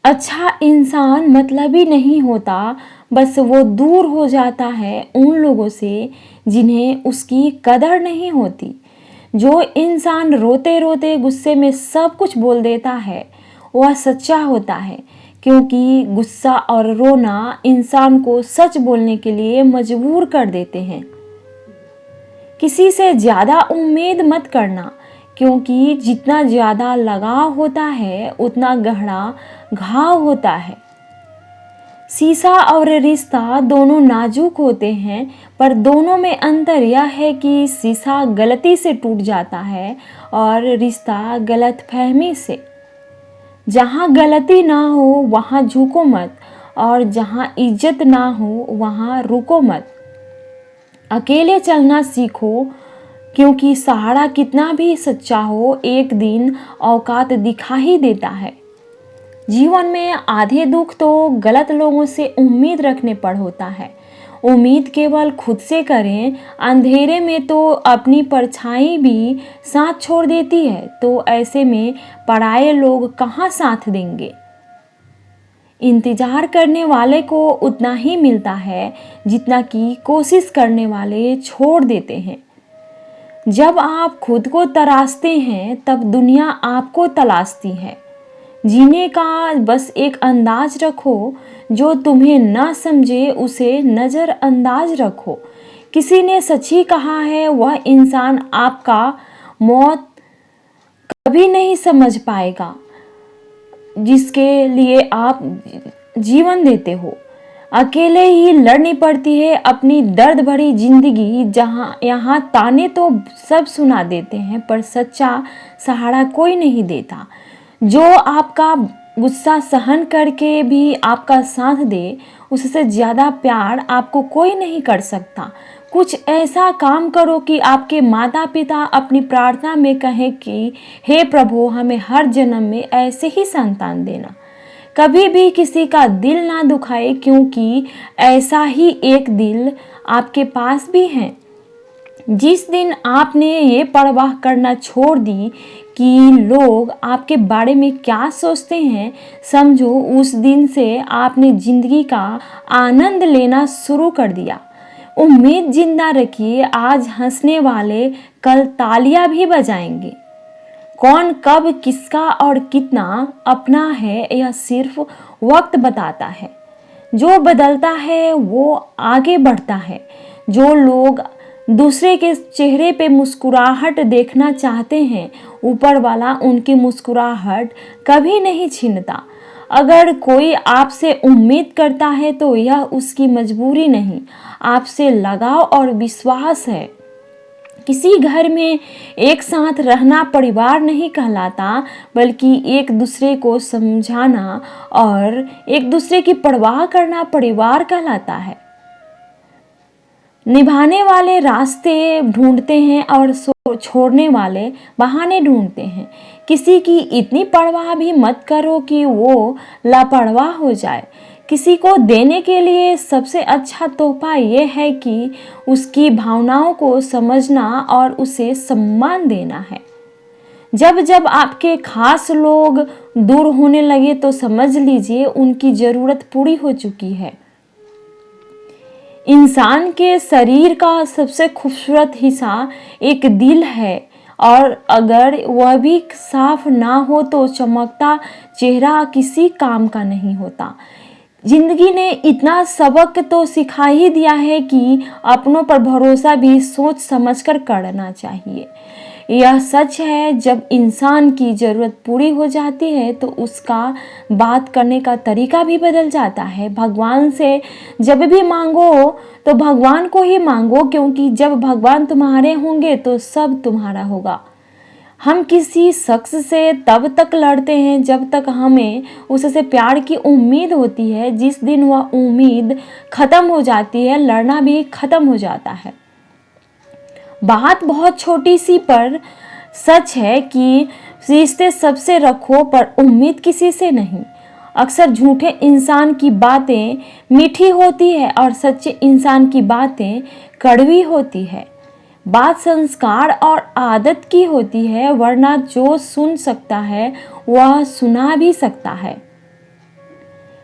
अच्छा इंसान मतलबी नहीं होता, बस वो दूर हो जाता है उन लोगों से जिन्हें उसकी कदर नहीं होती। जो इंसान रोते रोते गुस्से में सब कुछ बोल देता है वह सच्चा होता है, क्योंकि गुस्सा और रोना इंसान को सच बोलने के लिए मजबूर कर देते हैं। किसी से ज़्यादा उम्मीद मत करना, क्योंकि जितना ज़्यादा लगाव होता है उतना गहरा घाव होता है। शीशा और रिश्ता दोनों नाजुक होते हैं, पर दोनों में अंतर यह है कि शीशा गलती से टूट जाता है और रिश्ता गलतफहमी से। जहाँ गलती ना हो वहाँ झुको मत, और जहाँ इज्जत ना हो वहाँ रुको मत। अकेले चलना सीखो, क्योंकि सहारा कितना भी सच्चा हो एक दिन औकात दिखा ही देता है। जीवन में आधे दुख तो गलत लोगों से उम्मीद रखने पर होता है। उम्मीद केवल खुद से करें, अंधेरे में तो अपनी परछाई भी साथ छोड़ देती है, तो ऐसे में पराये लोग कहाँ साथ देंगे। इंतजार करने वाले को उतना ही मिलता है जितना कि कोशिश करने वाले छोड़ देते हैं। जब आप खुद को तराशते हैं तब दुनिया आपको तलाशती है। जीने का बस एक अंदाज रखो, जो तुम्हें ना समझे उसे नज़रअंदाज रखो। किसी ने सच ही कहा है, वह इंसान आपका मौत कभी नहीं समझ पाएगा जिसके लिए आप जीवन देते हो। अकेले ही लड़नी पड़ती है अपनी दर्द भरी जिंदगी। जहाँ यहाँ ताने तो सब सुना देते हैं, पर सच्चा सहारा कोई नहीं देता। जो आपका गुस्सा सहन करके भी आपका साथ दे, उससे ज़्यादा प्यार आपको कोई नहीं कर सकता। कुछ ऐसा काम करो कि आपके माता पिता अपनी प्रार्थना में कहें कि हे प्रभु, हमें हर जन्म में ऐसे ही संतान देना। कभी भी किसी का दिल ना दुखाए, क्योंकि ऐसा ही एक दिल आपके पास भी है। जिस दिन आपने ये परवाह करना छोड़ दी कि लोग आपके बारे में क्या सोचते हैं, समझो उस दिन से आपने जिंदगी का आनंद लेना शुरू कर दिया। उम्मीद जिंदा रखिए, आज हंसने वाले कल तालियां भी बजाएंगे। कौन कब किसका और कितना अपना है, यह सिर्फ वक्त बताता है। जो बदलता है वो आगे बढ़ता है। जो लोग दूसरे के चेहरे पे मुस्कुराहट देखना चाहते हैं, ऊपर वाला उनकी मुस्कुराहट कभी नहीं छीनता। अगर कोई आपसे उम्मीद करता है तो यह उसकी मजबूरी नहीं, आपसे लगाव और विश्वास है। किसी घर में एक साथ रहना परिवार नहीं कहलाता, बल्कि एक दूसरे को समझाना और एक दूसरे की परवाह करना परिवार कहलाता है। निभाने वाले रास्ते ढूंढते हैं और छोड़ने वाले बहाने ढूंढते हैं। किसी की इतनी परवाह भी मत करो कि वो लापरवाह हो जाए। किसी को देने के लिए सबसे अच्छा तोहफा ये है कि उसकी भावनाओं को समझना और उसे सम्मान देना है। जब जब आपके खास लोग दूर होने लगे तो समझ लीजिए उनकी ज़रूरत पूरी हो चुकी है। इंसान के शरीर का सबसे खूबसूरत हिस्सा एक दिल है, और अगर वह भी साफ ना हो तो चमकता चेहरा किसी काम का नहीं होता। जिंदगी ने इतना सबक तो सिखा ही दिया है कि अपनों पर भरोसा भी सोच समझकर करना चाहिए। यह सच है, जब इंसान की ज़रूरत पूरी हो जाती है तो उसका बात करने का तरीका भी बदल जाता है। भगवान से जब भी मांगो तो भगवान को ही मांगो, क्योंकि जब भगवान तुम्हारे होंगे तो सब तुम्हारा होगा। हम किसी शख्स से तब तक लड़ते हैं जब तक हमें उससे प्यार की उम्मीद होती है। जिस दिन वह उम्मीद ख़त्म हो जाती है, लड़ना भी ख़त्म हो जाता है। बात बहुत छोटी सी पर सच है कि रिश्ते सबसे रखो, पर उम्मीद किसी से नहीं। अक्सर झूठे इंसान की बातें मीठी होती है और सच्चे इंसान की बातें कड़वी होती है। बात संस्कार और आदत की होती है, वरना जो सुन सकता है वह सुना भी सकता है।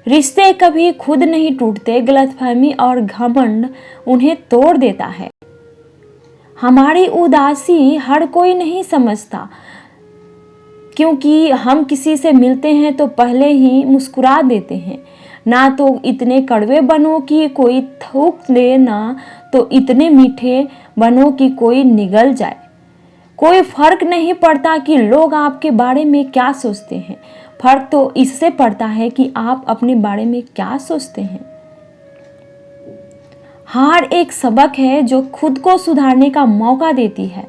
रिश्ते कभी खुद नहीं टूटते, गलतफहमी और घमंड उन्हें तोड़ देता है। हमारी उदासी हर कोई नहीं समझता, क्योंकि हम किसी से मिलते हैं तो पहले ही मुस्कुरा देते हैं। ना तो इतने कड़वे बनो कि कोई थूक दे, ना तो इतने मीठे बनो कि कोई निगल जाए। कोई फर्क नहीं पड़ता कि लोग आपके बारे में क्या सोचते हैं, फर्क तो इससे पड़ता है कि आप अपने बारे में क्या सोचते हैं। हार एक सबक है जो खुद को सुधारने का मौका देती है।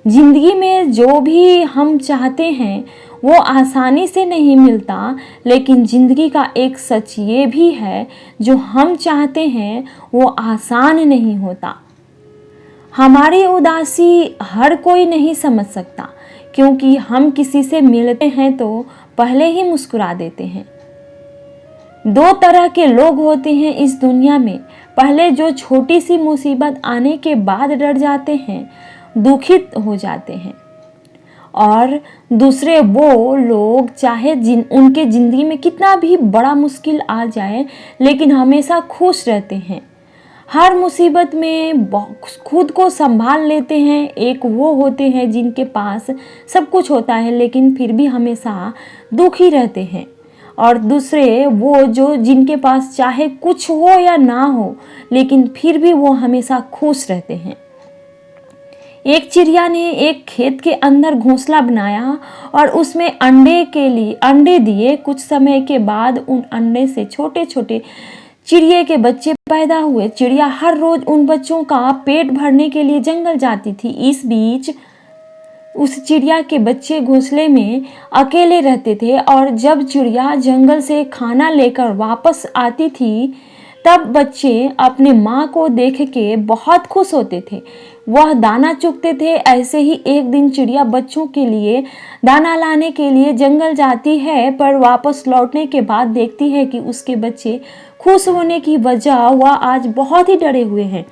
जिंदगी में जो भी हम चाहते हैं वो आसानी से नहीं मिलता, लेकिन जिंदगी का एक सच ये भी है, जो हम चाहते हैं वो आसान नहीं होता। हमारी उदासी हर कोई नहीं समझ सकता, क्योंकि हम किसी से मिलते हैं तो पहले ही मुस्कुरा देते हैं। दो तरह के लोग होते हैं इस दुनिया में, पहले जो छोटी सी मुसीबत आने के बाद डर जाते हैं, दुखित हो जाते हैं, और दूसरे वो लोग चाहे उनके जिंदगी में कितना भी बड़ा मुश्किल आ जाए लेकिन हमेशा खुश रहते हैं, हर मुसीबत में खुद को संभाल लेते हैं। एक वो होते हैं जिनके पास सब कुछ होता है लेकिन फिर भी हमेशा दुखी रहते हैं, और दूसरे वो जो जिनके पास चाहे कुछ हो या ना हो लेकिन फिर भी वो हमेशा खुश रहते हैं। एक चिड़िया ने एक खेत के अंदर घोंसला बनाया और उसमें अंडे दिए। कुछ समय के बाद उन अंडे से छोटे छोटे चिड़िया के बच्चे पैदा हुए। चिड़िया हर रोज उन बच्चों का पेट भरने के लिए जंगल जाती थी। इस बीच उस चिड़िया के बच्चे घोंसले में अकेले रहते थे, और जब चिड़िया जंगल से खाना लेकर वापस आती थी तब बच्चे अपने माँ को देख के बहुत खुश होते थे। वह दाना चुगते थे। ऐसे ही एक दिन चिड़िया बच्चों के लिए दाना लाने के लिए जंगल जाती है, पर वापस लौटने के बाद देखती है कि उसके बच्चे खुश होने की वजह वह आज बहुत ही डरे हुए हैं।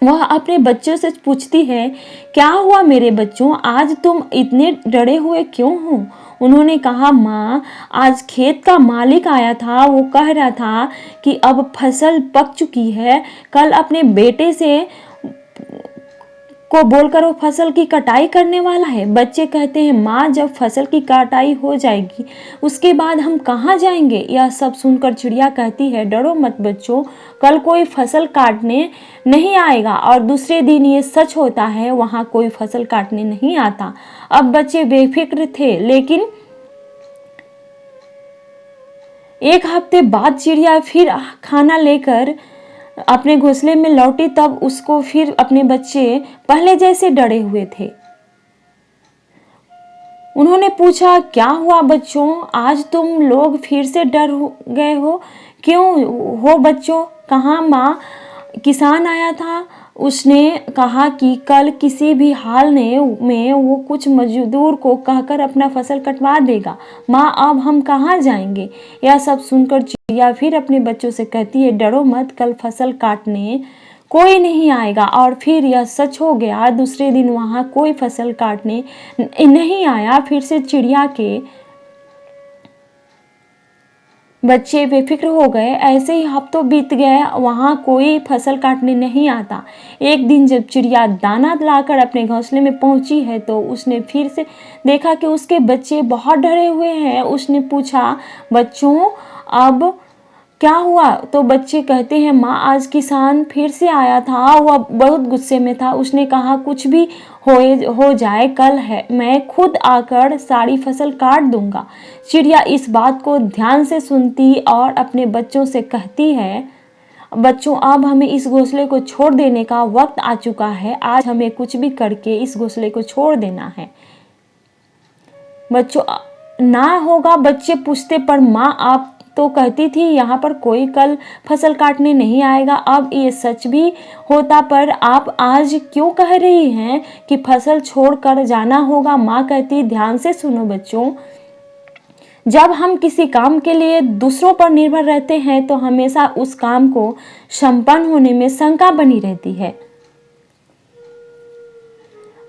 वह अपने बच्चों से पूछती है, क्या हुआ मेरे बच्चों, आज तुम इतने डरे हुए क्यों हो? उन्होंने कहा, माँ, आज खेत का मालिक आया था, वो कह रहा था कि अब फसल पक चुकी है, कल अपने बेटे से को बोलकर वो फसल की कटाई करने वाला है। बच्चे कहते हैं, माँ, जब फसल की कटाई हो जाएगी उसके बाद हम कहाँ जाएंगे? यह सब सुनकर चिड़िया कहती है, डरो मत बच्चों, कल कोई फसल काटने नहीं आएगा। और दूसरे दिन ये सच होता है, वहाँ कोई फसल काटने नहीं आता। अब बच्चे बेफिक्र थे, लेकिन एक हफ्ते बाद चिड़िया फिर खाना लेकर अपने घोंसले में लौटी, तब उसको फिर अपने बच्चे पहले जैसे डरे हुए थे। उन्होंने पूछा, क्या हुआ बच्चों, आज तुम लोग फिर से डर गए हो, क्यों हो बच्चों? कहाँ माँ? किसान आया था, उसने कहा कि कल किसी भी हाल में वो कुछ मजदूर को कहकर अपना फसल कटवा देगा। माँ, अब हम कहाँ जाएंगे? यह सब सुनकर चिड़िया फिर अपने बच्चों से कहती है, डरो मत, कल फसल काटने कोई नहीं आएगा। और फिर यह सच हो गया। दूसरे दिन वहाँ कोई फसल काटने नहीं आया। फिर से चिड़िया के बच्चे बेफिक्र हो गए। ऐसे ही हफ्तों बीत गए, वहाँ कोई फसल काटने नहीं आता। एक दिन जब चिड़िया दाना लाकर अपने घोंसले में पहुंची है तो उसने फिर से देखा कि उसके बच्चे बहुत डरे हुए हैं। उसने पूछा, बच्चों, अब क्या हुआ? तो बच्चे कहते हैं, माँ, आज किसान फिर से आया था, वह बहुत गुस्से में था। उसने कहा, कुछ भी हो जाए, कल है मैं खुद आकर सारी फसल काट दूंगा। चिड़िया इस बात को ध्यान से सुनती और अपने बच्चों से कहती है, बच्चों, अब हमें इस घोंसले को छोड़ देने का वक्त आ चुका है। आज हमें कुछ भी करके इस घोंसले को छोड़ देना है। बच्चों, ना होगा, बच्चे पूछते, पर माँ, आप तो कहती थी यहाँ पर कोई कल फसल काटने नहीं आएगा। अब ये सच भी होता, पर आप आज क्यों कह रही हैं कि फसल छोड़कर जाना होगा? माँ कहती, ध्यान से सुनो बच्चों, जब हम किसी काम के लिए दूसरों पर निर्भर रहते हैं तो हमेशा उस काम को संपन्न होने में शंका बनी रहती है।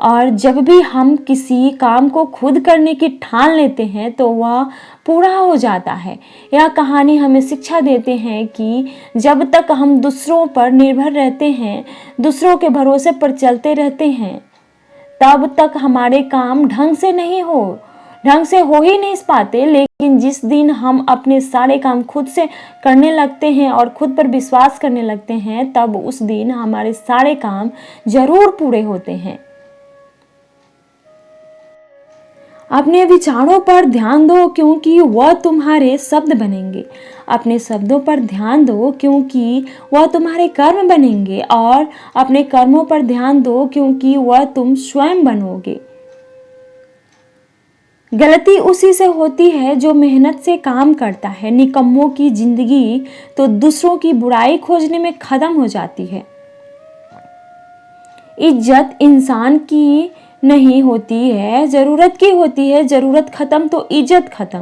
और जब भी हम किसी काम को खुद करने की ठान लेते हैं तो वह पूरा हो जाता है। यह कहानी हमें शिक्षा देते हैं कि जब तक हम दूसरों पर निर्भर रहते हैं, दूसरों के भरोसे पर चलते रहते हैं, तब तक हमारे काम ढंग से हो ही नहीं पाते। लेकिन जिस दिन हम अपने सारे काम खुद से करने लगते हैं और खुद पर विश्वास करने लगते हैं, तब उस दिन हमारे सारे काम जरूर पूरे होते हैं। अपने विचारों पर ध्यान दो क्योंकि वह तुम्हारे शब्द बनेंगे। अपने शब्दों पर ध्यान दो क्योंकि वह तुम्हारे कर्म बनेंगे, और अपने कर्मों पर ध्यान दो क्योंकि वह तुम स्वयं बनोगे। गलती उसी से होती है जो मेहनत से काम करता है। निकम्मों की जिंदगी तो दूसरों की बुराई खोजने में खत्म हो जाती है। इज्जत इंसान की नहीं होती है, जरूरत की होती है। जरूरत खत्म तो इज्जत खत्म।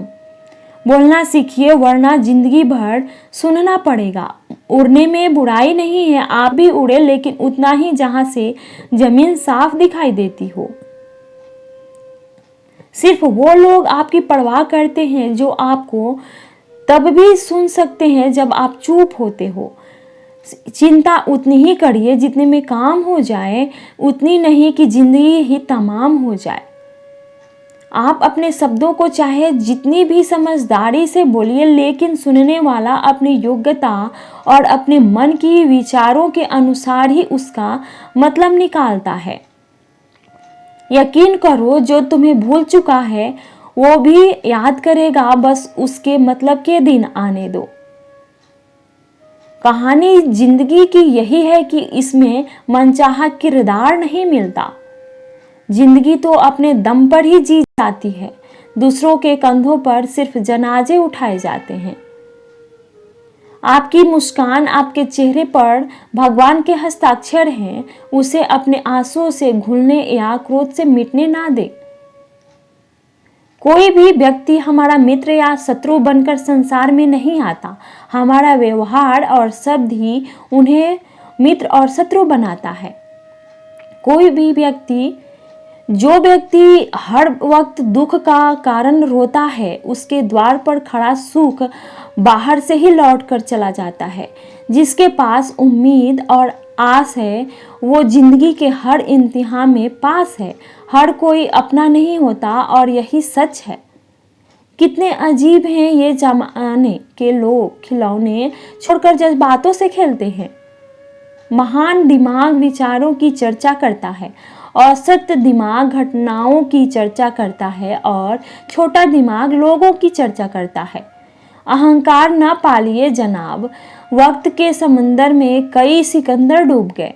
बोलना सीखिए वरना जिंदगी भर सुनना पड़ेगा। उड़ने में बुराई नहीं है, आप भी उड़े, लेकिन उतना ही जहां से जमीन साफ दिखाई देती हो। सिर्फ वो लोग आपकी परवाह करते हैं जो आपको तब भी सुन सकते हैं जब आप चुप होते हो। चिंता उतनी ही करिए जितने में काम हो जाए, उतनी नहीं कि जिंदगी ही तमाम हो जाए। आप अपने शब्दों को चाहे जितनी भी समझदारी से बोलिए, लेकिन सुनने वाला अपनी योग्यता और अपने मन की विचारों के अनुसार ही उसका मतलब निकालता है। यकीन करो, जो तुम्हें भूल चुका है वो भी याद करेगा, बस उसके मतलब के दिन आने दो। कहानी जिंदगी की यही है कि इसमें मनचाहा किरदार नहीं मिलता। जिंदगी तो अपने दम पर ही जी जाती है। दूसरों के कंधों पर सिर्फ जनाजे उठाए जाते हैं। आपकी मुस्कान आपके चेहरे पर भगवान के हस्ताक्षर हैं। उसे अपने आंसुओं से घुलने या क्रोध से मिटने ना दे। कोई भी व्यक्ति हमारा मित्र या शत्रु बनकर संसार में नहीं आता। हमारा व्यवहार और शब्द ही उन्हें मित्र और शत्रु बनाता है। जो व्यक्ति हर वक्त दुख का कारण रोता है, उसके द्वार पर खड़ा सुख बाहर से ही लौट कर चला जाता है। जिसके पास उम्मीद और आस है, वो जिंदगी के हर इम्तिहान में पास है। हर कोई अपना नहीं होता और यही सच है। कितने अजीब हैं ये जमाने के लोग, खिलौने छोड़कर जज्बातों से खेलते हैं। महान दिमाग विचारों की चर्चा करता है, औसत दिमाग घटनाओं की चर्चा करता है, और छोटा दिमाग लोगों की चर्चा करता है। अहंकार न पालिए जनाब, वक्त के समंदर में कई सिकंदर डूब गए।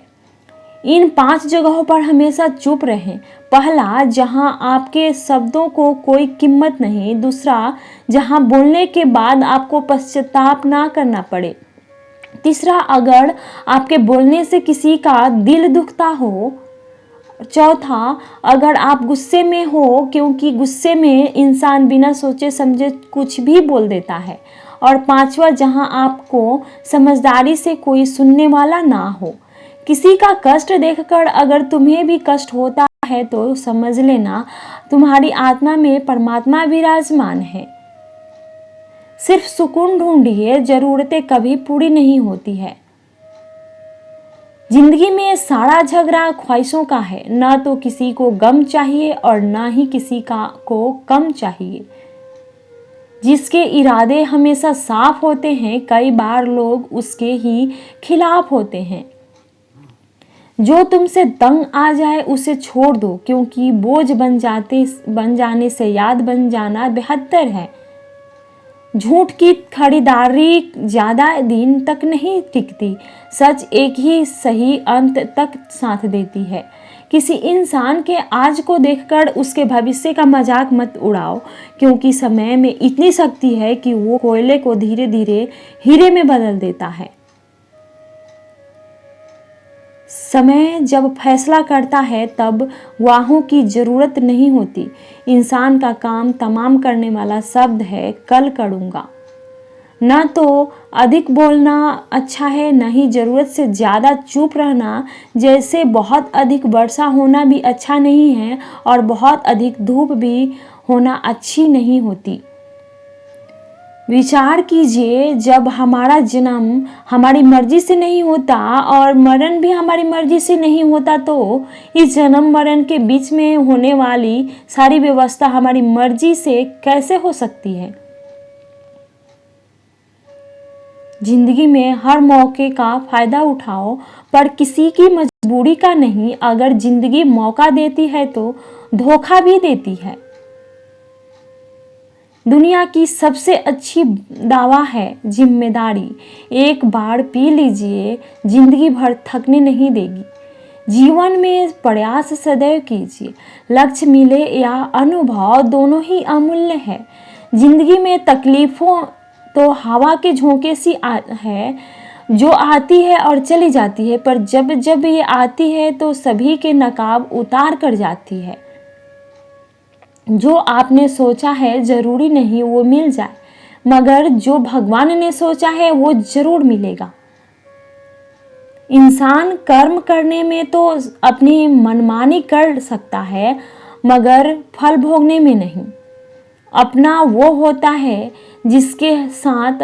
इन 5 जगहों पर हमेशा चुप रहें। पहला, जहां आपके शब्दों को कोई कीमत नहीं। दूसरा, जहां बोलने के बाद आपको पश्चाताप ना करना पड़े। तीसरा, अगर आपके बोलने से किसी का दिल दुखता हो। चौथा, अगर आप गुस्से में हो, क्योंकि गुस्से में इंसान बिना सोचे समझे कुछ भी बोल देता है। और पांचवा, जहां आपको समझदारी से कोई सुनने वाला ना हो। किसी का कष्ट देखकर अगर तुम्हें भी कष्ट होता है तो समझ लेना तुम्हारी आत्मा में परमात्मा विराजमान है। सिर्फ सुकून ढूंढिए, जरूरतें कभी पूरी नहीं होती है। जिंदगी में सारा झगड़ा ख्वाहिशों का है। न तो किसी को गम चाहिए और न ही किसी को कम चाहिए। जिसके इरादे हमेशा साफ होते हैं, कई बार लोग उसके ही खिलाफ होते हैं। जो तुमसे तंग आ जाए उसे छोड़ दो, क्योंकि बोझ बन जाने से याद बन जाना बेहतर है। झूठ की खरीदारी ज्यादा दिन तक नहीं टिकती। सच एक ही सही अंत तक साथ देती है। किसी इंसान के आज को देखकर उसके भविष्य का मजाक मत उड़ाओ, क्योंकि समय में इतनी शक्ति है कि वो कोयले को धीरे धीरे हीरे में बदल देता है। समय जब फैसला करता है तब गवाहों की जरूरत नहीं होती। इंसान का काम तमाम करने वाला शब्द है, कल करूँगा। ना तो अधिक बोलना अच्छा है, न ही ज़रूरत से ज़्यादा चुप रहना। जैसे बहुत अधिक वर्षा होना भी अच्छा नहीं है और बहुत अधिक धूप भी होना अच्छी नहीं होती। विचार कीजिए, जब हमारा जन्म हमारी मर्जी से नहीं होता और मरण भी हमारी मर्जी से नहीं होता, तो इस जन्म मरण के बीच में होने वाली सारी व्यवस्था हमारी मर्जी से कैसे हो सकती है। जिंदगी में हर मौके का फायदा उठाओ, पर किसी की मजबूरी का नहीं। अगर जिंदगी मौका देती है तो धोखा भी देती है। दुनिया की सबसे अच्छी दवा है जिम्मेदारी। एक बार पी लीजिए, जिंदगी भर थकने नहीं देगी। जीवन में प्रयास सदैव कीजिए। लक्ष्य मिले या अनुभव, दोनों ही अमूल्य है। जिंदगी में तकलीफों तो हवा के झोंके सी है, जो आती है और चली जाती है, पर जब जब ये आती है तो सभी के नकाब उतार कर जाती है। जो आपने सोचा है जरूरी नहीं वो मिल जाए, मगर जो भगवान ने सोचा है वो जरूर मिलेगा। इंसान कर्म करने में तो अपनी मनमानी कर सकता है, मगर फल भोगने में नहीं। अपना वो होता है जिसके साथ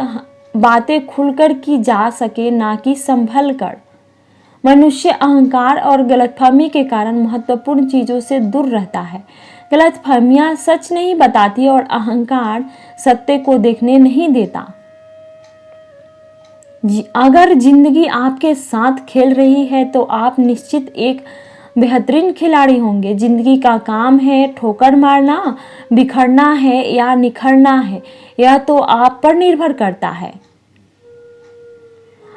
बातें खुलकर की जा सके, ना कि संभल कर। मनुष्य अहंकार और गलतफहमी के कारण महत्वपूर्ण चीज़ों से दूर रहता है। गलतफहमियां सच नहीं बताती और अहंकार सत्य को देखने नहीं देता। अगर जिंदगी आपके साथ खेल रही है तो आप निश्चित एक बेहतरीन खिलाड़ी होंगे। जिंदगी का काम है ठोकर मारना, बिखरना है या निखरना है, यह तो आप पर निर्भर करता है।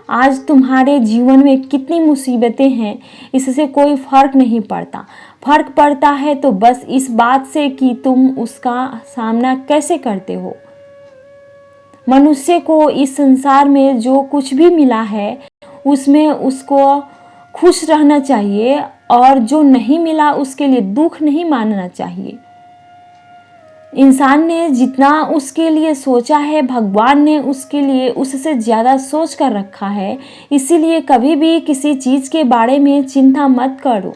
आज तुम्हारे जीवन में कितनी मुसीबतें हैं, इससे कोई फर्क नहीं पड़ता। फर्क पड़ता है तो बस इस बात से कि तुम उसका सामना कैसे करते हो। मनुष्य को इस संसार में जो कुछ भी मिला है उसमें उसको खुश रहना चाहिए, और जो नहीं मिला उसके लिए दुख नहीं मानना चाहिए। इंसान ने जितना उसके लिए सोचा है, भगवान ने उसके लिए उससे ज़्यादा सोच कर रखा है। इसीलिए कभी भी किसी चीज़ के बारे में चिंता मत करो।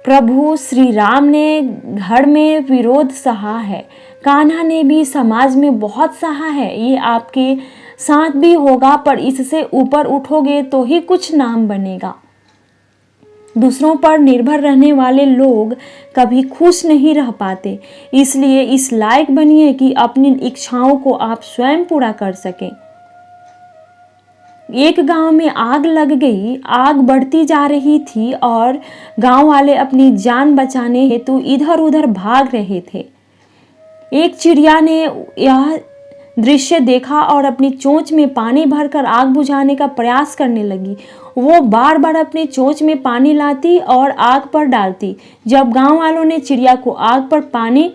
प्रभु श्री राम ने घर में विरोध सहा है, कान्हा ने भी समाज में बहुत सहा है। ये आपके साथ भी होगा, पर इससे ऊपर उठोगे तो ही कुछ नाम बनेगा। दूसरों पर निर्भर रहने वाले लोग कभी खुश नहीं रह पाते। इसलिए इस लायक बनिए कि अपनी इच्छाओं को आप स्वयं पूरा कर सकें। एक गांव में आग लग गई। आग बढ़ती जा रही थी और गांव वाले अपनी जान बचाने हेतु इधर उधर भाग रहे थे। एक चिड़िया ने यह दृश्य देखा और अपनी चोंच में पानी भरकर आग बुझाने का प्रयास करने लगी। वो बार बार अपनी चोंच में पानी लाती और आग पर डालती। जब गांव वालों ने चिड़िया को आग पर पानी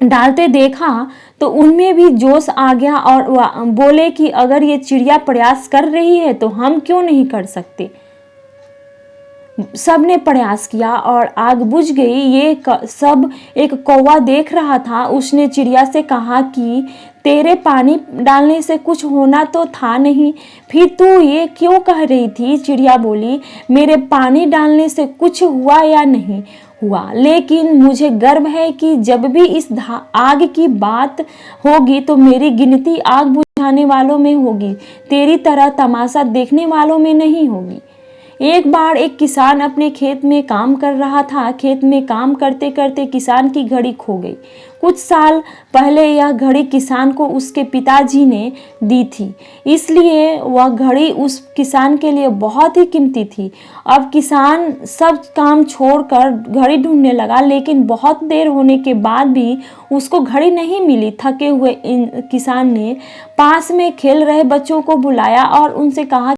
डालते देखा तो उनमें भी जोश आ गया और बोले कि अगर ये चिड़िया प्रयास कर रही है तो हम क्यों नहीं कर सकते। सब ने प्रयास किया और आग बुझ गई। ये सब एक कौवा देख रहा था। उसने चिड़िया से कहा कि तेरे पानी डालने से कुछ होना तो था नहीं, फिर तू ये क्यों कह रही थी। चिड़िया बोली, मेरे पानी डालने से कुछ हुआ या नहीं हुआ, लेकिन मुझे गर्व है कि जब भी इस आग की बात होगी तो मेरी गिनती आग बुझाने वालों में होगी, तेरी तरह तमाशा देखने वालों में नहीं होगी। एक बार एक किसान अपने खेत में काम कर रहा था। खेत में काम करते करते किसान की घड़ी खो गई। कुछ साल पहले यह घड़ी किसान को उसके पिताजी ने दी थी, इसलिए वह घड़ी उस किसान के लिए बहुत ही कीमती थी। अब किसान सब काम छोड़कर घड़ी ढूंढने लगा, लेकिन बहुत देर होने के बाद भी उसको घड़ी नहीं मिली। थके हुए किसान ने पास में खेल रहे बच्चों को बुलाया और उनसे कहा